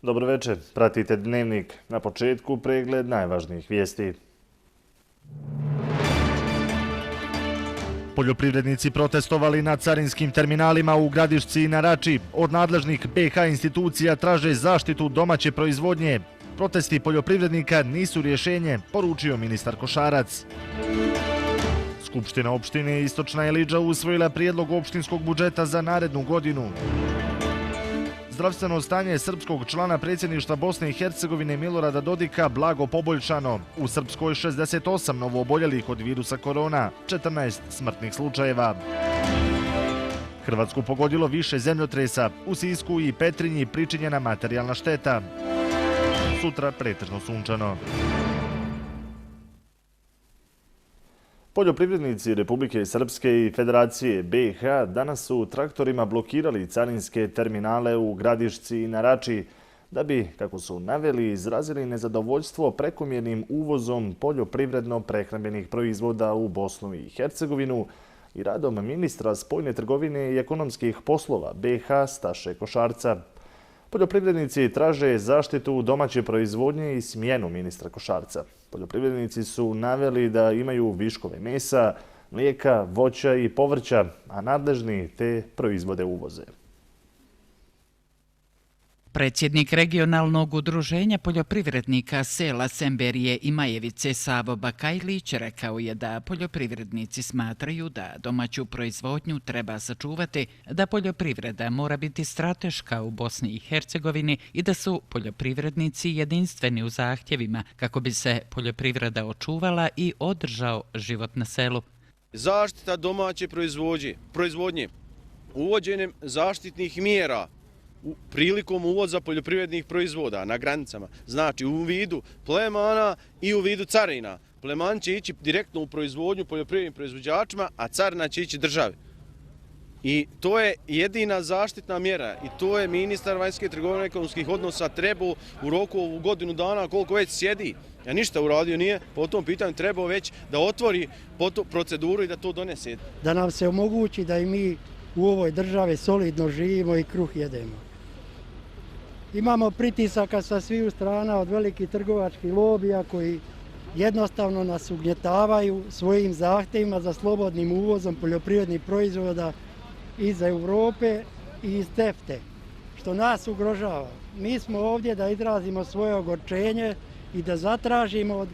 Dobro večer, pratite Dnevnik. Na početku pregled najvažnijih vijesti. Poljoprivrednici protestovali na carinskim terminalima u Gradišci i na Rači. Od nadležnih BiH institucija traže zaštitu domaće proizvodnje. Protesti poljoprivrednika nisu rješenje, poručio ministar Košarac. Skupština opštine Istočna Eliđa usvojila prijedlog opštinskog budžeta za narednu godinu. Zdravstveno stanje srpskog člana predsjedništva Bosne i Hercegovine Milorada Dodika blago poboljšano. U Srpskoj 68 novooboljelih od virusa korona, 14 smrtnih slučajeva. Hrvatsku pogodilo više zemljotresa, u Sisku i Petrinji pričinjena materijalna šteta. Sutra pretežno sunčano. Poljoprivrednici Republike Srpske i Federacije BiH danas su traktorima blokirali carinske terminale u Gradišci i na Rači da bi, kako su naveli, izrazili nezadovoljstvo prekomjernim uvozom poljoprivredno-prehrambenih proizvoda u Bosnu i Hercegovinu i radom ministra spoljne trgovine i ekonomskih poslova BiH Staše Košarca. Poljoprivrednici traže zaštitu domaće proizvodnje i smjenu ministra Košarca. Poljoprivrednici su naveli da imaju viškove mesa, mlijeka, voća i povrća, a nadležni te proizvode uvoze. Predsjednik regionalnog udruženja poljoprivrednika sela Semberije i Majevice Savo Bakajlić rekao je da poljoprivrednici smatraju da domaću proizvodnju treba sačuvati, da poljoprivreda mora biti strateška u Bosni i Hercegovini i da su poljoprivrednici jedinstveni u zahtjevima kako bi se poljoprivreda očuvala i održao život na selu. Zaštita domaće proizvodnje, uvođenjem zaštitnih mjera prilikom uvoza poljoprivrednih proizvoda na granicama, znači u vidu plemana i u vidu carina. Pleman će ići direktno u proizvodnju poljoprivrednim proizvođačima, a carina će ići državi. I to je jedina zaštitna mjera i to je ministar vanjske trgovine i ekonomskih odnosa trebao u roku ovu godinu dana koliko već sjedi. Ja ništa uradio nije, po tom pitanju trebao već da otvori proceduru i da to donese. Da nam se omogući da i mi u ovoj državi solidno živimo i kruh jedemo. Imamo pritisaka sa svih strana od velikih trgovačkih lobija koji jednostavno nas ugnjetavaju svojim zahtjevima za slobodnim uvozom poljoprivrednih proizvoda iz Europe i iz CEFTA, što nas ugrožava. Mi smo ovdje da izrazimo svoje ogorčenje i da zatražimo od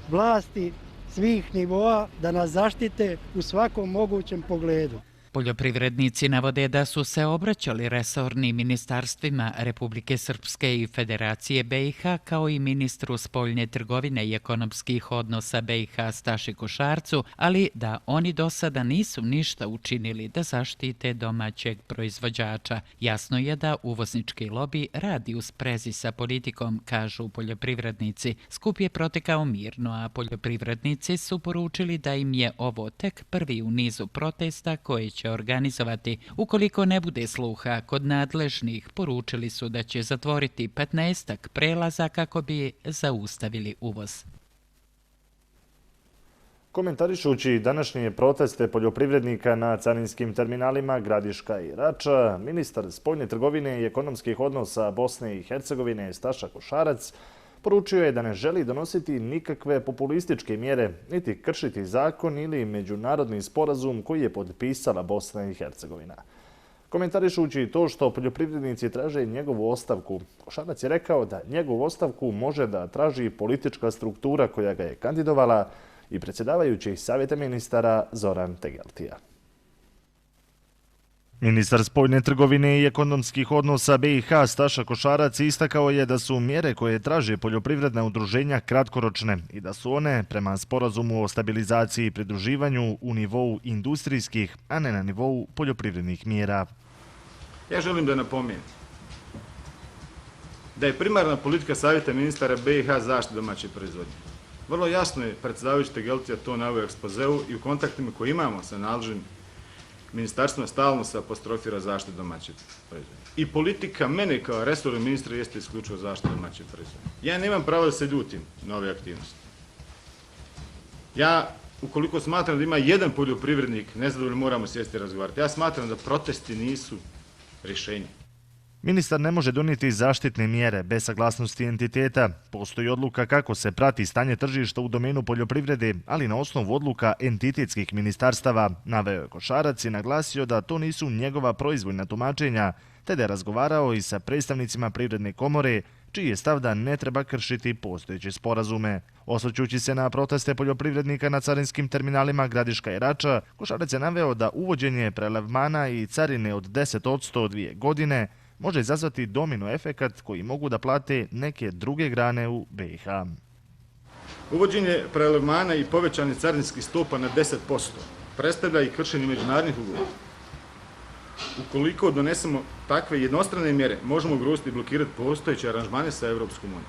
vlasti svih nivoa da nas zaštite u svakom mogućem pogledu. Poljoprivrednici navode da su se obraćali resornim ministarstvima Republike Srpske i Federacije BiH kao i ministru spoljne trgovine i ekonomskih odnosa BiH Staši Košarcu, ali da oni do sada nisu ništa učinili da zaštite domaćeg proizvođača. Jasno je da uvoznički lobi radi u sprezi sa politikom, kažu poljoprivrednici. Skup je protekao mirno, a poljoprivrednici su poručili da im je ovo tek prvi u nizu protesta koji će organizovati. Ukoliko ne bude sluha kod nadležnih, poručili su da će zatvoriti 15 prelaza kako bi zaustavili uvoz. Komentarišući današnje proteste poljoprivrednika na carinskim terminalima Gradiška i Rača, ministar spoljne trgovine i ekonomskih odnosa Bosne i Hercegovine Staša Košarac poručio je da ne želi donositi nikakve populističke mjere, niti kršiti zakon ili međunarodni sporazum koji je potpisala Bosna i Hercegovina. Komentarišući to što poljoprivrednici traže njegovu ostavku, Košarac je rekao da njegovu ostavku može da traži politička struktura koja ga je kandidovala i predsjedavajući Savjeta ministara Zoran Tegeltija. Ministar spoljne trgovine i ekonomskih odnosa BiH Staša Košarac istakao je da su mjere koje traže poljoprivredna udruženja kratkoročne i da su one prema sporazumu o stabilizaciji i pridruživanju u nivou industrijskih, a ne na nivou poljoprivrednih mjera. Ja želim da napomenem da je primarna politika Savjeta ministara BiH zaštita domaće proizvodnje. Vrlo jasno je predsjedavajući Tegeltija to naveo u ekspozeu i u kontaktima koje imamo sa nadležnim ministarstvima stalno se apostrofira zaštita domaće proizvodnje. I politika mene kao resornog ministra jeste isključivo zaštita domaće proizvodnje. Ja nemam pravo da se ljutim na ove aktivnosti. Ja, ukoliko smatram da ima jedan poljoprivrednik nezadovoljno, moramo sjesti i razgovarati. Ja smatram da protesti nisu rješenje. Ministar ne može donijeti zaštitne mjere bez saglasnosti entiteta. Postoji odluka kako se prati stanje tržišta u domenu poljoprivrede, ali na osnovu odluka entitetskih ministarstava, naveo je Košarac i naglasio da to nisu njegova proizvoljna tumačenja, te da je razgovarao i sa predstavnicima Privredne komore, čiji je stav da ne treba kršiti postojeće sporazume. Osvrćući se na proteste poljoprivrednika na carinskim terminalima Gradiška i Rača, Košarac je naveo da uvođenje prelevmana i carine od 10% od 2 godine može izazvati domino efekat koji mogu da plate neke druge grane u BiH. Uvođenje prelevmana i povećanje carinskih stopa na 10% predstavlja i kršenje međunarodnih ugovora. Ukoliko donesemo takve jednostrane mjere, možemo ugroziti i blokirati postojeće aranžmane sa Evropskom unijom.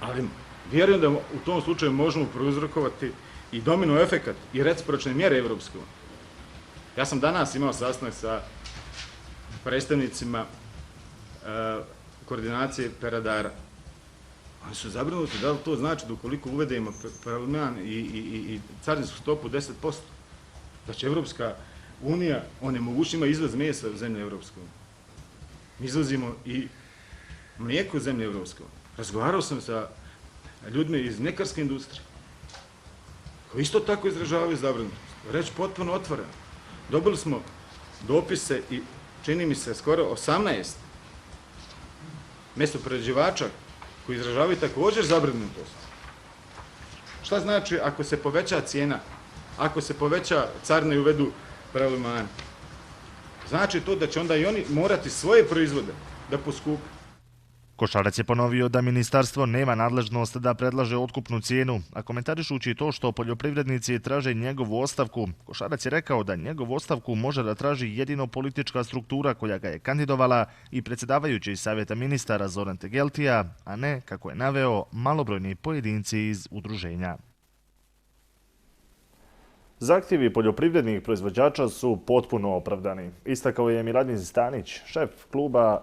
Ali vjerujem da u tom slučaju možemo prouzrokovati i domino efekat i recipročne mjere Evropske unije. Ja sam danas imao sastanak sa predstavnicima koordinacije peradara. Oni su zabrinuti da li to znači da ukoliko uvedemo prelevman i carinsku stopu 10%, da će Evropska unija onemogućima izvoz mesa u zemlje Evropske unije. Mi izvozimo i mlijeko u zemlje Evropske unije. Razgovarao sam sa ljudima iz mljekarske industrije, koji isto tako izražavaju zabrinutost. Reći potpuno otvoreno. Dobili smo dopise i čini mi se skoro 18 mesoprerađivača koji izražavaju također zabrinutost. Šta znači ako se poveća cijena, ako se poveća carina i uvedu prelevmani? Znači to da će onda i oni morati svoje proizvode da poskupe. Košarac je ponovio da ministarstvo nema nadležnost da predlaže otkupnu cijenu, a komentarišući to što poljoprivrednici traže njegovu ostavku, Košarac je rekao da njegovu ostavku može da traži jedino politička struktura koja ga je kandidovala i predsjedavajući savjeta ministara Zoran Tegeltija, a ne, kako je naveo, malobrojni pojedinci iz udruženja. Zahtjevi poljoprivrednih proizvođača su potpuno opravdani. Istakao je Miladin Stanić,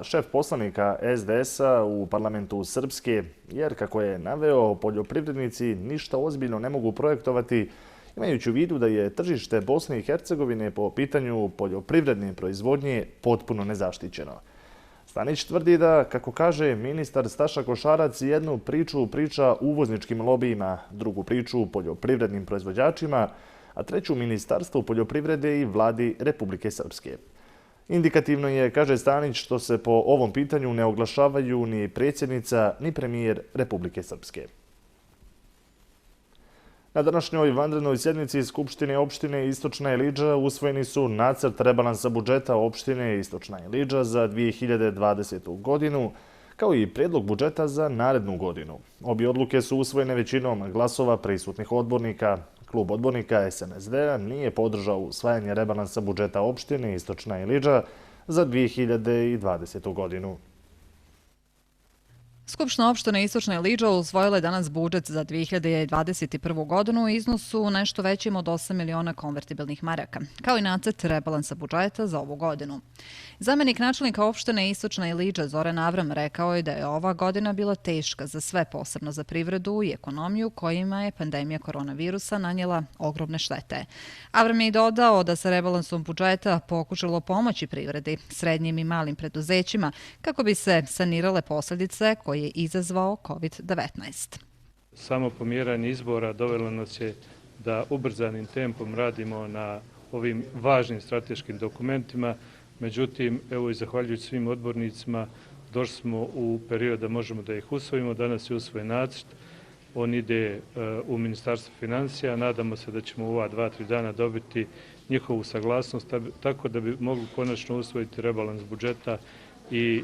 šef poslanika SDS-a u parlamentu Srpske, jer, kako je naveo, poljoprivrednici ništa ozbiljno ne mogu projektovati, imajući u vidu da je tržište Bosne i Hercegovine po pitanju poljoprivredne proizvodnje potpuno nezaštićeno. Stanić tvrdi da, kako kaže ministar Staša Košarac, jednu priču priča uvozničkim lobijima, drugu priču poljoprivrednim proizvođačima, a treću Ministarstvu poljoprivrede i vladi Republike Srpske. Indikativno je, kaže Stanić, što se po ovom pitanju ne oglašavaju ni predsjednica ni premijer Republike Srpske. Na današnjoj vanrednoj sjednici Skupštine opštine Istočna Ilidža usvojeni su nacrt rebalansa budžeta opštine Istočna Ilidža za 2020. godinu, kao i prijedlog budžeta za narednu godinu. Obje odluke su usvojene većinom glasova prisutnih odbornika. Klub odbornika SNSD-a nije podržao usvajanje rebalansa budžeta opštine Istočna Ilidža za 2020. godinu. Skupština opštine Istočna Ilidža usvojila je danas budžet za 2021. godinu u iznosu nešto većim od 8 miliona konvertibilnih maraka, kao i nacrt rebalansa budžeta za ovu godinu. Zamenik načelnika opštine Istočna Ilidža Zoran Avram rekao je da je ova godina bila teška za sve, posebno za privredu i ekonomiju kojima je pandemija koronavirusa nanijela ogromne štete. Avram je i dodao da se rebalansom budžeta pokušalo pomoći privredi, srednjim i malim preduzećima kako bi se sanirale posljedice koje je izazvao COVID-19. Samo pomjeranje izbora dovelo nas je da ubrzanim tempom radimo na ovim važnim strateškim dokumentima. Međutim, evo i zahvaljujući svim odbornicima, došli smo u period da možemo da ih usvojimo. Danas je usvojen nacrt, on ide u Ministarstvo financija. Nadamo se da ćemo u ova 2-3 dana dobiti njihovu saglasnost, tako da bi mogli konačno usvojiti rebalans budžeta i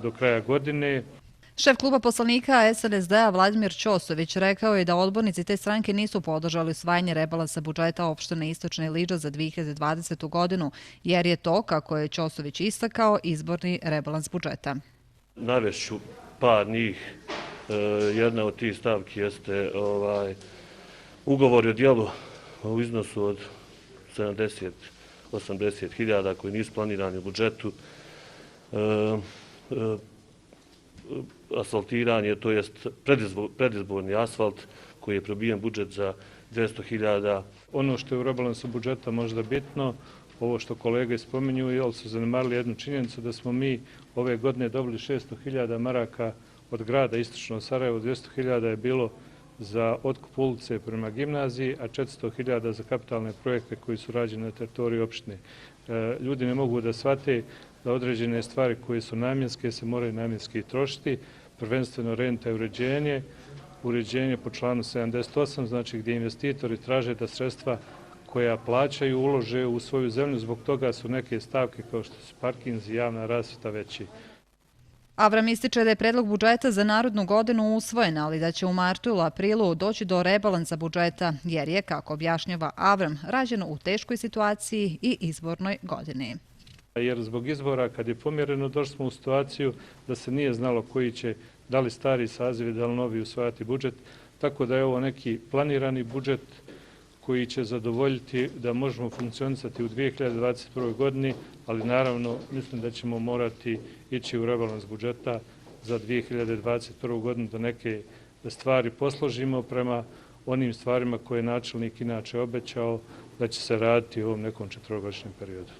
do kraja godine. Šef kluba poslanika SNSD-a Vladimir Ćosović rekao je da odbornici te stranke nisu podržali usvajanje rebalansa budžeta opštine Istočna Ilidža za 2020. godinu, jer je to, kako je Ćosović istakao, izborni rebalans budžeta. Navešću par njih. Jedna od tih stavki jeste ugovori o dijelu u iznosu od 70-80 hiljada koji nisu planirani u budžetu. Asfaltiranje, to jest predizborni asfalt koji je probijen budžet za 200 hiljada. Ono što je u rebalansu budžeta možda bitno, ovo što kolege spominju, jer su zanemarili jednu činjenicu da smo mi ove godine dobili 600.000 maraka od grada Istočno Sarajevo, 200.000 je bilo za otkup ulice prema gimnaziji, a 400.000 za kapitalne projekte koji su rađeni na teritoriji opštine. Ljudi ne mogu da shvate da određene stvari koje su namjenske se moraju namjenski trošiti, prvenstveno renta i uređenje po članu 78, znači gdje investitori traže da sredstva koja plaćaju ulože u svoju zemlju, zbog toga su neke stavke kao što su parkinzi i javna rasvjeta veći. Avram ističe da je predlog budžeta za narednu godinu usvojen, ali da će u martu ili aprilu doći do rebalansa budžeta, jer je, kako objašnjava Avram, rađeno u teškoj situaciji i izbornoj godini. Jer zbog izbora, kad je pomjereno, došli smo u situaciju da se nije znalo koji će, da li stari sazivi, da li novi usvajati budžet, tako da je ovo neki planirani budžet koji će zadovoljiti da možemo funkcionisati u 2021. godini, ali naravno mislim da ćemo morati ići u rebalans budžeta za 2021. godinu da neke stvari posložimo prema onim stvarima koje je načelnik inače obećao da će se raditi u ovom nekom 4-godišnjem periodu.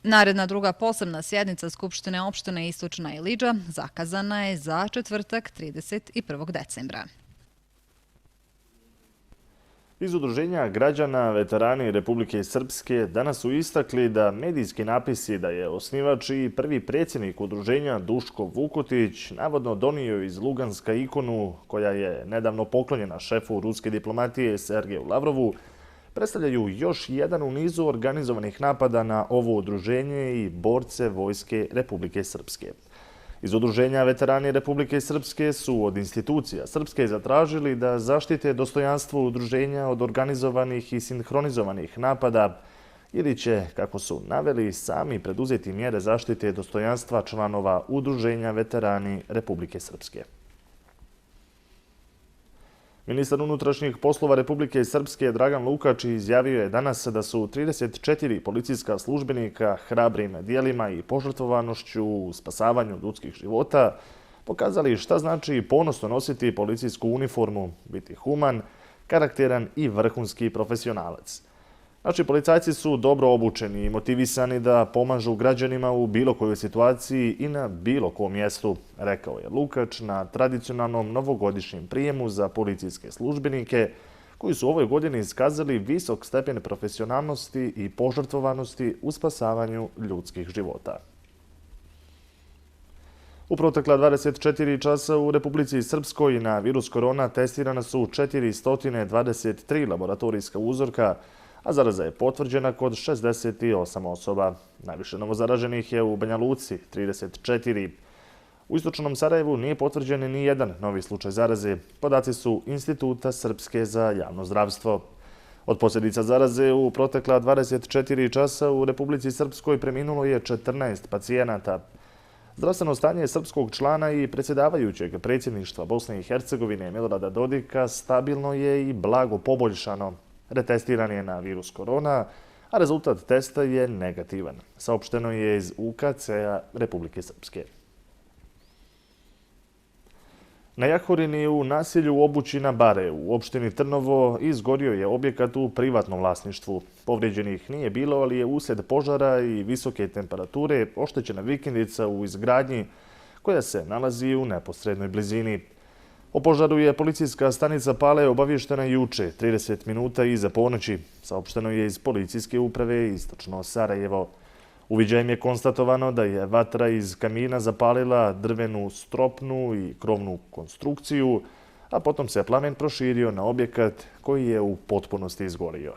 Naredna druga posebna sjednica Skupštine opštine Istočna Ilidža zakazana je za četvrtak 31. decembra. Iz Udruženja građana veterani Republike Srpske danas su istakli da medijski napisi da je osnivač i prvi predsjednik udruženja Duško Vukotić navodno donio iz Luganska ikonu koja je nedavno poklonjena šefu ruske diplomatije Sergeju Lavrovu, predstavljaju još jedan u nizu organizovanih napada na ovo udruženje i borce Vojske Republike Srpske. Iz Udruženja veterani Republike Srpske su od institucija Srpske zatražili da zaštite dostojanstvo udruženja od organizovanih i sinhronizovanih napada ili će, kako su naveli, sami preduzeti mjere zaštite dostojanstva članova Udruženja veterani Republike Srpske. Ministar unutrašnjih poslova Republike Srpske Dragan Lukač izjavio je danas da su 34 policijska službenika hrabrim dijelima i požrtvovanošću u spasavanju ljudskih života pokazali šta znači ponosno nositi policijsku uniformu, biti human, karakteran i vrhunski profesionalac. Naši policajci su dobro obučeni i motivisani da pomažu građanima u bilo kojoj situaciji i na bilo kom mjestu, rekao je Lukač na tradicionalnom novogodišnjem prijemu za policijske službenike koji su u ovoj godini iskazali visok stepen profesionalnosti i požrtvovanosti u spasavanju ljudskih života. U protekla 24 časa u Republici Srpskoj na virus korona testirana su 423 laboratorijska uzorka, a zaraza je potvrđena kod 68 osoba. Najviše novozaraženih je u Banja Luci, 34. U Istočnom Sarajevu nije potvrđen ni jedan novi slučaj zaraze. Podaci su Instituta Srpske za javno zdravstvo. Od posljedica zaraze u protekla 24 časa u Republici Srpskoj preminulo je 14 pacijenata. Zdravstveno stanje srpskog člana i predsjedavajućeg predsjedništva Bosne i Hercegovine Milorada Dodika stabilno je i blago poboljšano. Retestiran je na virus korona, a rezultat testa je negativan. Saopšteno je iz UKC-a Republike Srpske. Na Jahorini u naselju Obućina Bare u opštini Trnovo izgorio je objekat u privatnom vlasništvu. Povrijeđenih nije bilo, ali je uslijed požara i visoke temperature oštećena vikendica u izgradnji koja se nalazi u neposrednoj blizini. O požaru je policijska stanica Pale obavještena juče, 30 minuta iza ponoći. Saopšteno je iz policijske uprave Istočno Sarajevo. Uviđajem je konstatovano da je vatra iz kamina zapalila drvenu stropnu i krovnu konstrukciju, a potom se plamen proširio na objekat koji je u potpunosti izgorio.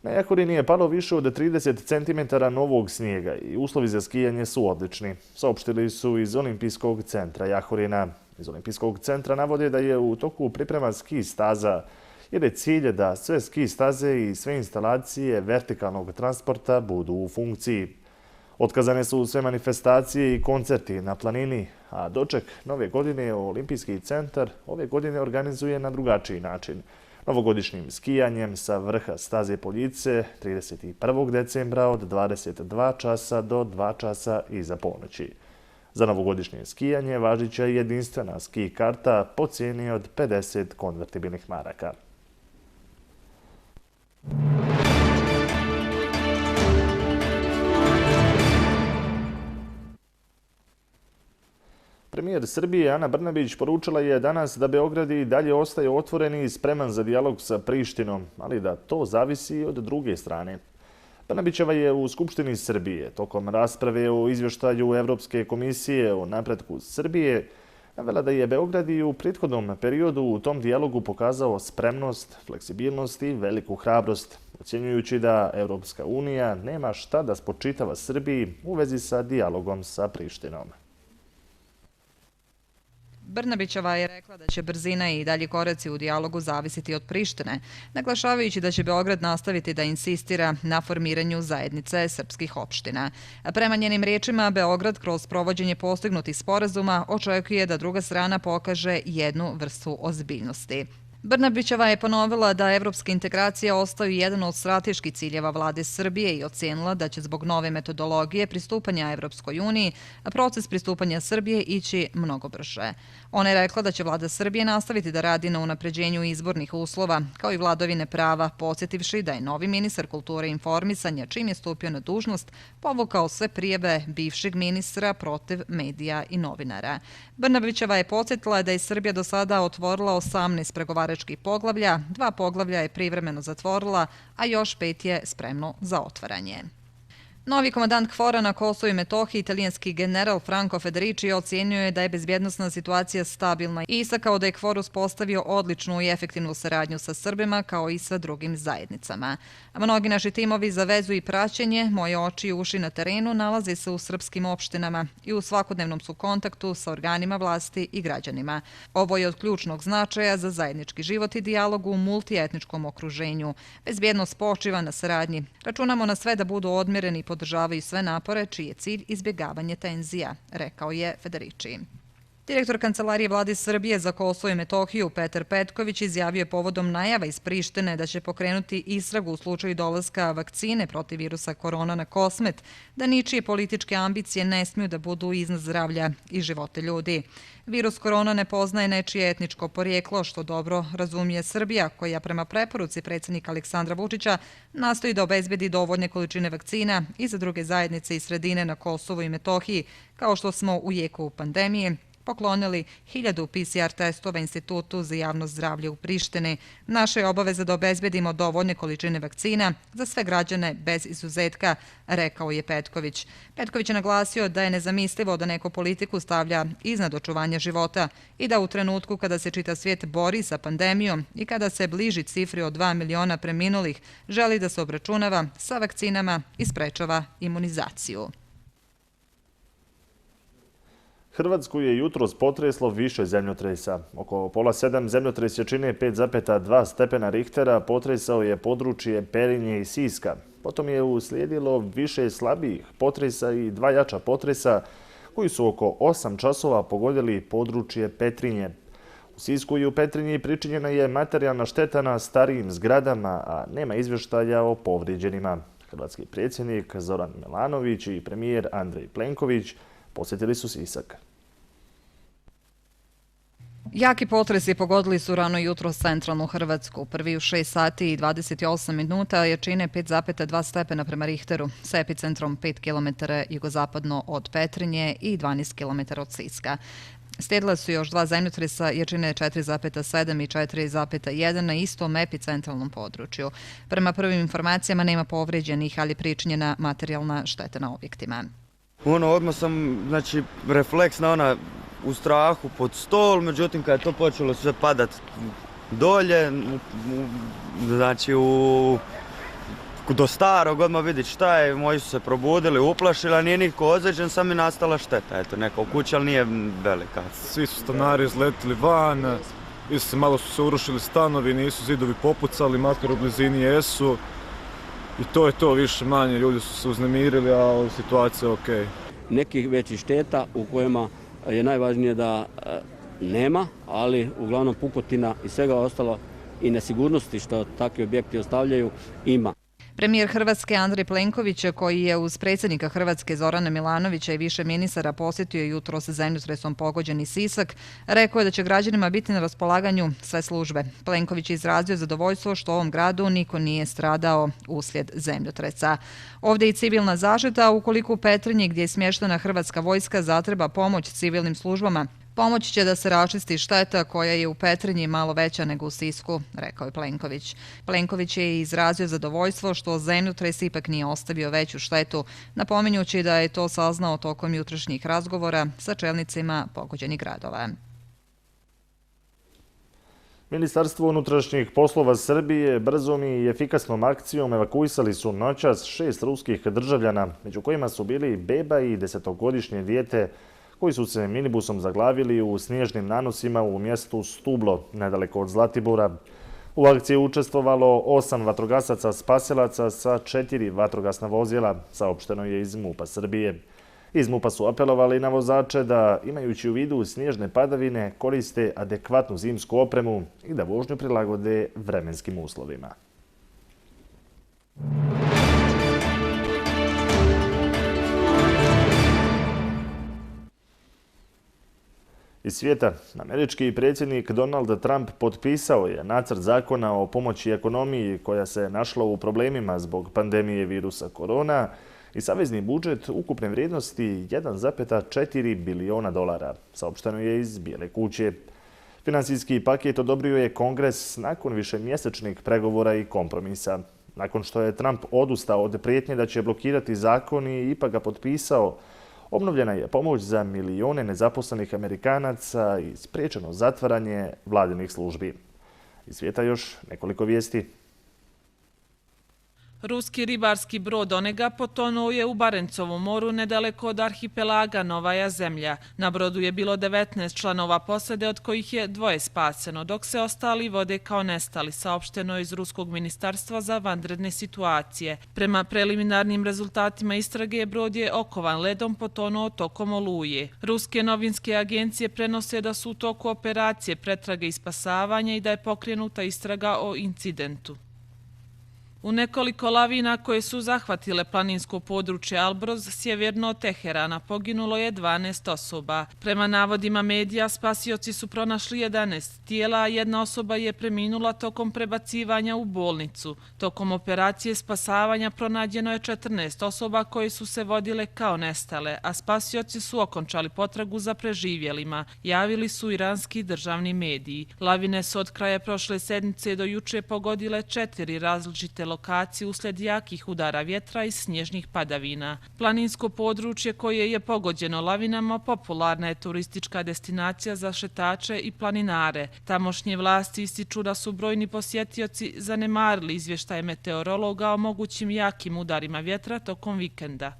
Na Jahorini je palo više od 30 cm novog snijega i uslovi za skijanje su odlični, saopštili su iz Olimpijskog centra Jahorina. Iz Olimpijskog centra navode da je u toku priprema ski staza, jer je cilj da sve ski staze i sve instalacije vertikalnog transporta budu u funkciji. Otkazane su sve manifestacije i koncerti na planini, a doček nove godine Olimpijski centar ove godine organizuje na drugačiji način. Novogodišnjim skijanjem sa vrha staze Poljice 31. decembra od 22 časa do 2 časa iza ponoći. Za novogodišnje skijanje važića je jedinstvena ski karta po cijeni od 50 konvertibilnih maraka. Premijer Srbije Ana Brnabić poručila je danas da Beograd i dalje ostaje otvoren i spreman za dijalog sa Prištinom, ali da to zavisi od druge strane. Brnabićeva je u Skupštini Srbije tokom rasprave o izvještaju Evropske komisije o napretku Srbije navela da je Beograd i u prethodnom periodu u tom dijalogu pokazao spremnost, fleksibilnost i veliku hrabrost, ocjenjujući da Evropska unija nema šta da spočitava Srbiji u vezi sa dijalogom sa Prištinom. Brnabićeva je rekla da će brzina i dalji koraci u dijalogu zavisiti od Prištine, naglašavajući da će Beograd nastaviti da insistira na formiranju zajednice srpskih opština. Prema njenim riječima, Beograd kroz provođenje postignutih sporazuma očekuje da druga strana pokaže jednu vrstu ozbiljnosti. Brnabićeva je ponovila da evropske integracije ostaju jedan od strateških ciljeva vlade Srbije i ocijenila da će zbog nove metodologije pristupanja Evropskoj uniji proces pristupanja Srbije ići mnogo brže. Ona je rekla da će vlada Srbije nastaviti da radi na unapređenju izbornih uslova, kao i vladavine prava, podsjetivši da je novi ministar kulture i informisanja, čim je stupio na dužnost, povukao sve prijave bivšeg ministra protiv medija i novinara. Brnabićeva je podsjetila da je Srbija do sada otvorila 18 pregovaračkih poglavlja, 2 poglavlja je privremeno zatvorila, a još 5 je spremno za otvaranje. Novi komandant KFOR-a na Kosovu i Metohiji, italijanski general Franco Federici, ocjenio je da je bezbjednosna situacija stabilna i istakao da je KFOR uspostavio odličnu i efektivnu saradnju sa Srbima kao i sa drugim zajednicama. Mnogi naši timovi za vezu i praćenje, moje oči i uši na terenu, nalaze se u srpskim opštinama i u svakodnevnom su kontaktu sa organima vlasti i građanima. Ovo je od ključnog značaja za zajednički život i dijalog u multietničkom okruženju. Bezbjednost počiva na saradnji. Računamo na sve da budu odmjereni i podržavaju sve napore čiji je cilj izbjegavanje tenzija, rekao je Federici. Direktor Kancelarije vlade Srbije za Kosovo i Metohiju Petar Petković izjavio je povodom najava iz Prištine da će pokrenuti istragu u slučaju dolaska vakcine protiv virusa korona na Kosmet, da ničije političke ambicije ne smiju da budu iznad zdravlja i života ljudi. Virus korona ne poznaje nečije etničko porijeklo, što dobro razumije Srbija, koja prema preporuci predsjednika Aleksandra Vučića nastoji da obezbedi dovoljne količine vakcina i za druge zajednice i sredine na Kosovu i Metohiji, kao što smo u jeku pandemije poklonili 1000 PCR testova Institutu za javno zdravlje u Prištini. Naša je obaveza da obezbedimo dovoljne količine vakcina za sve građane bez izuzetka, rekao je Petković. Petković je naglasio da je nezamislivo da neko politiku stavlja iznad očuvanja života i da u trenutku kada se čitav svijet bori sa pandemijom i kada se bliži cifri od 2 miliona preminulih, želi da se obračunava sa vakcinama i sprečava imunizaciju. Hrvatsku je jutros potreslo više zemljotresa. Oko pola 7 zemljotres jačine 5,2 stepena Richtera potresao je područje Perinje i Siska. Potom je uslijedilo više slabijih potresa i 2 jača potresa koji su oko 8 časova pogodili područje Petrinje. U Sisku i u Petrinji pričinjena je materijalna šteta na starijim zgradama, a nema izvještaja o povrijeđenima. Hrvatski predsjednik Zoran Milanović i premijer Andrej Plenković posjetili su Sisak. Jaki potresi pogodili su rano jutro centralnu Hrvatsku. Prvi u 6 sati i 28 minuta jačine 5,2 stepena prema Richteru, sa epicentrom 5 km jugozapadno od Petrinje i 12 km od Siska. Slijedila su još 2 zemljotresa jačine 4,7 i 4,1 na istom epicentralnom području. Prema prvim informacijama nema povrijeđenih, ali pričinjena materijalna šteta na objektima. Odmah sam, refleks na u strahu pod stol, međutim kad je to počelo sve padat dolje, do starog odmah vidjeti šta je, moji su se probudili, uplašili, a nije niko ozlijeđen, sam je nastala šteta. Eto, neka u kući, ali nije velika. Svi su stanari izletili van, malo su se urušili stanovi, nisu zidovi popucali, makar u blizini jesu. I to je to, više manje, ljudi su se uznemirili, a situacija je okej. Nekih većih šteta u kojima je najvažnije da nema, ali uglavnom pukotina i svega ostalo i nesigurnosti što takvi objekti ostavljaju ima. Premijer Hrvatske Andrej Plenković, koji je uz predsjednika Hrvatske Zorana Milanovića i više ministara posjetio jutros zemljotresom pogođeni Sisak, rekao je da će građanima biti na raspolaganju sve službe. Plenković je izrazio zadovoljstvo što u ovom gradu niko nije stradao uslijed zemljotresa. Ovdje i civilna zaštita, ukoliko u Petrinji, gdje je smještena hrvatska vojska, zatreba pomoć civilnim službama. Pomoć će da se raščisti šteta koja je u Petrinji malo veća nego u Sisku, rekao je Plenković. Plenković je izrazio zadovoljstvo što zemljotres ipak nije ostavio veću štetu, napominjući da je to saznao tokom jutrošnjih razgovora sa čelnicima pogođenih gradova. Ministarstvo unutrašnjih poslova Srbije brzom i efikasnom akcijom evakuisali su noćas 6 ruskih državljana, među kojima su bili beba i 10-godišnje dijete, koji su se minibusom zaglavili u snježnim nanosima u mjestu Stublo, nedaleko od Zlatibora. U akciji je učestvovalo 8 vatrogasaca spasilaca sa 4 vatrogasna vozila, saopšteno je iz MUP-a Srbije. Iz MUP-a su apelovali na vozače da, imajući u vidu snježne padavine, koriste adekvatnu zimsku opremu i da vožnju prilagode vremenskim uslovima. Iz svijeta, američki predsjednik Donald Trump potpisao je nacrt zakona o pomoći ekonomiji koja se našla u problemima zbog pandemije virusa korona i savezni budžet ukupne vrijednosti 1,4 biliona dolara, saopšteno je iz Bijele kuće. Finansijski paket odobrio je Kongres nakon višemjesečnih pregovora i kompromisa. Nakon što je Trump odustao od prijetnje da će blokirati zakon i ipak ga potpisao, obnovljena je pomoć za milione nezaposlenih Amerikanaca i spriječeno zatvaranje vladinih službi. Iz svijeta još nekoliko vijesti. Ruski ribarski brod Onega potonuo je u Barencovom moru nedaleko od arhipelaga Novaja zemlja. Na brodu je bilo 19 članova posade, od kojih je 2 spaseno, dok se ostali vode kao nestali, saopšteno iz Ruskog ministarstva za vanredne situacije. Prema preliminarnim rezultatima istrage, brod je okovan ledom potonuo tokom oluje. Ruske novinske agencije prenose da su u toku operacije pretrage i spasavanja i da je pokrenuta istraga o incidentu. U nekoliko lavina koje su zahvatile planinsko područje Albroz, sjeverno od Teherana, poginulo je 12 osoba. Prema navodima medija, spasioci su pronašli 11 tijela, a jedna osoba je preminula tokom prebacivanja u bolnicu. Tokom operacije spasavanja pronađeno je 14 osoba koje su se vodile kao nestale, a spasioci su okončali potragu za preživjelima, javili su iranski državni mediji. Lavine su od kraja prošle sedmice do juče pogodile 4 različite lokacije uslijed jakih udara vjetra i snježnih padavina. Planinsko područje koje je pogođeno lavinama popularna je turistička destinacija za šetače i planinare. Tamošnje vlasti ističu da su brojni posjetioci zanemarili izvještaje meteorologa o mogućim jakim udarima vjetra tokom vikenda.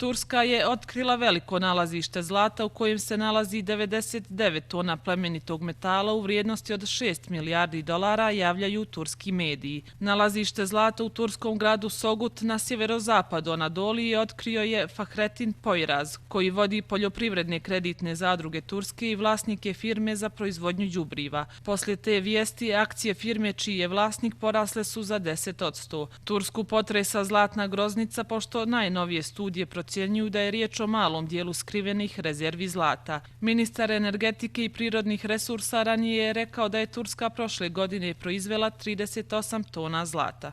Turska je otkrila veliko nalazište zlata u kojem se nalazi 99 tona plemenitog metala u vrijednosti od 6 milijardi dolara, javljaju turski mediji. Nalazište zlata u turskom gradu Sogut na sjeverozapadu Anadolije otkrio je Fahrettin Poyraz, koji vodi poljoprivredne kreditne zadruge Turske i vlasnik je firme za proizvodnju đubriva. Poslije te vijesti, akcije firme čiji je vlasnik porasle su za 10%. Tursku potresa zlatna groznica, pošto najnovije studije procjenjuju da je riječ o malom dijelu skrivenih rezervi zlata. Ministar energetike i prirodnih resursa ranije je rekao da je Turska prošle godine proizvela 38 tona zlata.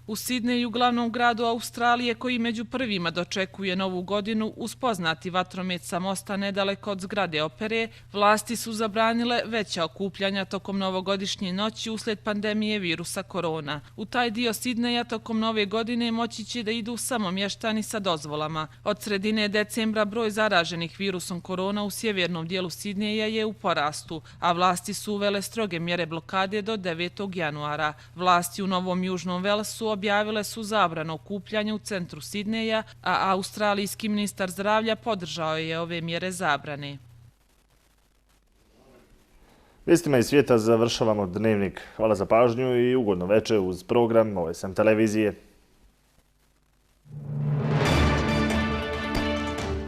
U Sidneju, glavnom gradu Australije, koji među prvima dočekuje novu godinu, uz poznati vatromet sa mosta nedaleko od zgrade opere, vlasti su zabranile veća okupljanja tokom novogodišnje noći uslijed pandemije virusa korona. U taj dio Sidneja tokom nove godine moći će da idu samo mještani sa dozvolama. Od sredine decembra broj zaraženih virusom korona u sjevernom dijelu Sidneja je u porastu, a vlasti su uvele stroge mjere blokade do 9. januara. Vlasti u Novom Južnom Velsu objavile su zabranu okupljanja u centru Sidneja, a australijski ministar zdravlja podržao je ove mjere zabrane. Vijestima iz svijeta završavamo dnevnik. Hvala za pažnju i ugodno večer uz program OSM televizije.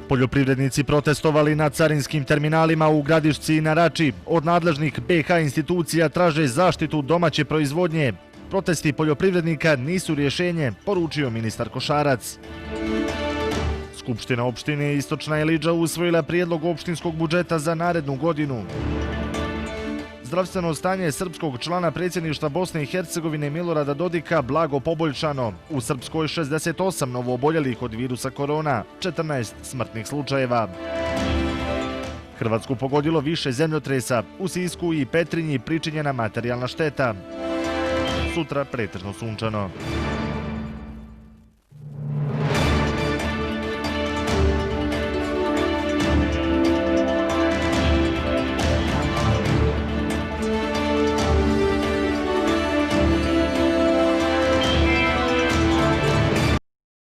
Poljoprivrednici protestovali na carinskim terminalima u Gradišci i na Rači. Od nadležnih BiH institucija traže zaštitu domaće proizvodnje. Protesti poljoprivrednika nisu rješenje, poručio ministar Košarac. Skupština opštine Istočna Ilidža usvojila prijedlog opštinskog budžeta za narednu godinu. Zdravstveno stanje srpskog člana predsjedništva Bosne i Hercegovine Milorada Dodika blago poboljšano. U Srpskoj 68 novooboljelih od virusa korona, 14 smrtnih slučajeva. Hrvatsku pogodilo više zemljotresa, u Sisku i Petrinji pričinjena materijalna šteta. Sutra pretežno sunčano.